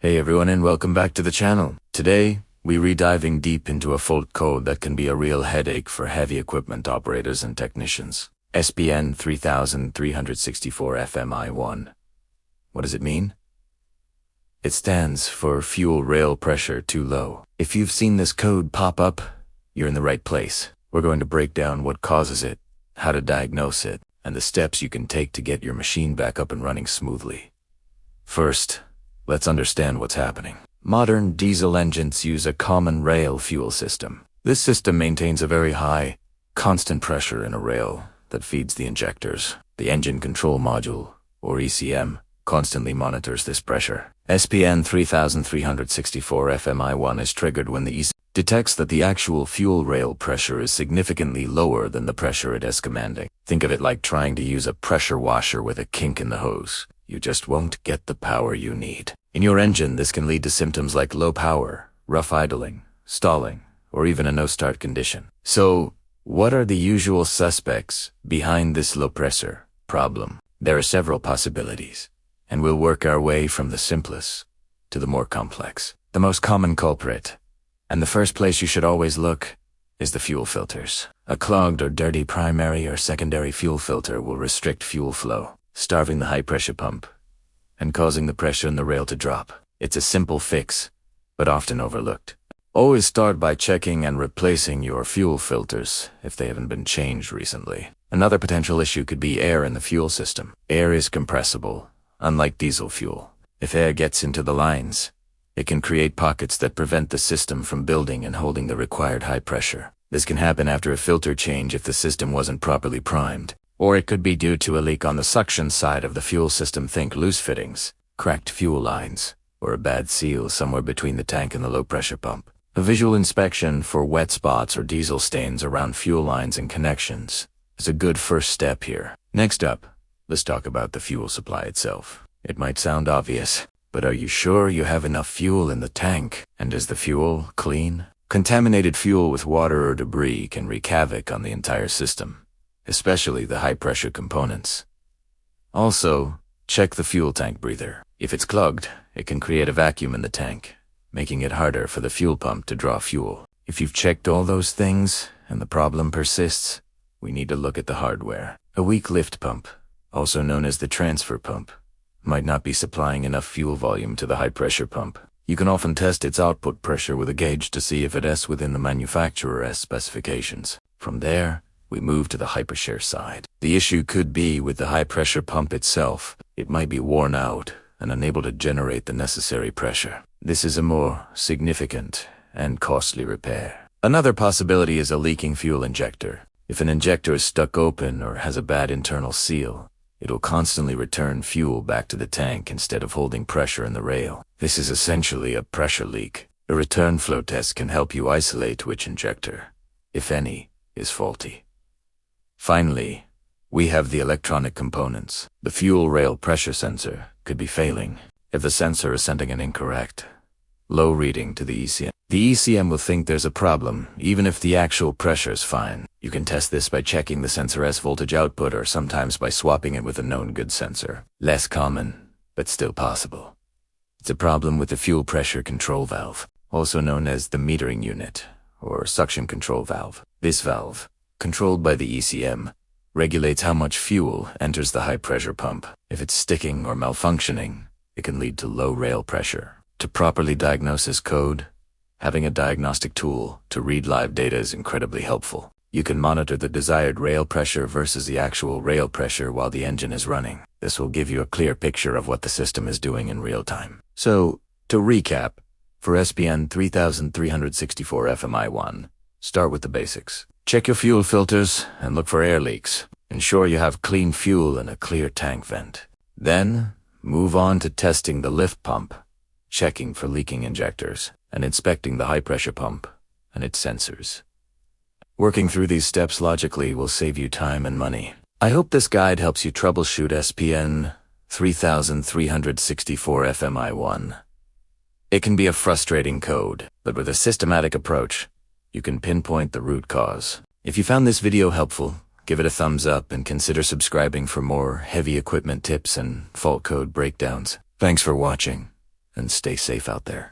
Hey everyone and welcome back to the channel. Today, we're diving deep into a fault code that can be a real headache for heavy equipment operators and technicians. SPN 3364 FMI1. What does it mean? It stands for fuel rail pressure too low. If you've seen this code pop up, you're in the right place. We're going to break down what causes it, how to diagnose it, and the steps you can take to get your machine back up and running smoothly. First, let's understand what's happening. Modern diesel engines use a common rail fuel system. This system maintains a very high, constant pressure in a rail that feeds the injectors. The engine control module, or ECM, constantly monitors this pressure. SPN 3364 FMI1 is triggered when the ECM detects that the actual fuel rail pressure is significantly lower than the pressure it is commanding. Think of it like trying to use a pressure washer with a kink in the hose. You just won't get the power you need. In your engine, this can lead to symptoms like low power, rough idling, stalling, or even a no-start condition. So, what are the usual suspects behind this low pressure problem? There are several possibilities, and we'll work our way from the simplest to the more complex. The most common culprit, and the first place you should always look, is the fuel filters. A clogged or dirty primary or secondary fuel filter will restrict fuel flow, starving the high-pressure pump and causing the pressure in the rail to drop. It's a simple fix, but often overlooked. Always start by checking and replacing your fuel filters if they haven't been changed recently. Another potential issue could be air in the fuel system. Air is compressible, unlike diesel fuel. If air gets into the lines, it can create pockets that prevent the system from building and holding the required high pressure. This can happen after a filter change if the system wasn't properly primed. Or it could be due to a leak on the suction side of the fuel system. Think loose fittings, cracked fuel lines, or a bad seal somewhere between the tank and the low-pressure pump. A visual inspection for wet spots or diesel stains around fuel lines and connections is a good first step here. Next up, let's talk about the fuel supply itself. It might sound obvious, but are you sure you have enough fuel in the tank? And is the fuel clean? Contaminated fuel with water or debris can wreak havoc on the entire system, especially the high-pressure components. Also, check the fuel tank breather. If it's clogged, it can create a vacuum in the tank, making it harder for the fuel pump to draw fuel. If you've checked all those things and the problem persists, we need to look at the hardware. A weak lift pump, also known as the transfer pump, might not be supplying enough fuel volume to the high-pressure pump. You can often test its output pressure with a gauge to see if it is within the manufacturer's specifications. From there, we move to the hypershare side. The issue could be with the high-pressure pump itself. It might be worn out and unable to generate the necessary pressure. This is a more significant and costly repair. Another possibility is a leaking fuel injector. If an injector is stuck open or has a bad internal seal, it will constantly return fuel back to the tank instead of holding pressure in the rail. This is essentially a pressure leak. A return flow test can help you isolate which injector, if any, is faulty. Finally, we have the electronic components. The fuel rail pressure sensor could be failing. If the sensor is sending an incorrect, low reading to the ECM, the ECM will think there's a problem, even if the actual pressure is fine. You can test this by checking the sensor's voltage output or sometimes by swapping it with a known good sensor. Less common, but still possible. It's a problem with the fuel pressure control valve, also known as the metering unit, or suction control valve. This valve, controlled by the ECM, regulates how much fuel enters the high-pressure pump. If it's sticking or malfunctioning, it can lead to low rail pressure. To properly diagnose this code, having a diagnostic tool to read live data is incredibly helpful. You can monitor the desired rail pressure versus the actual rail pressure while the engine is running. This will give you a clear picture of what the system is doing in real time. So, to recap, for SPN 3364 FMI1, start with the basics. Check your fuel filters and look for air leaks. Ensure you have clean fuel and a clear tank vent. Then, move on to testing the lift pump, checking for leaking injectors, and inspecting the high-pressure pump and its sensors. Working through these steps logically will save you time and money. I hope this guide helps you troubleshoot SPN 3364 FMI1. It can be a frustrating code, but with a systematic approach, you can pinpoint the root cause. If you found this video helpful, give it a thumbs up and consider subscribing for more heavy equipment tips and fault code breakdowns. Thanks for watching, and stay safe out there.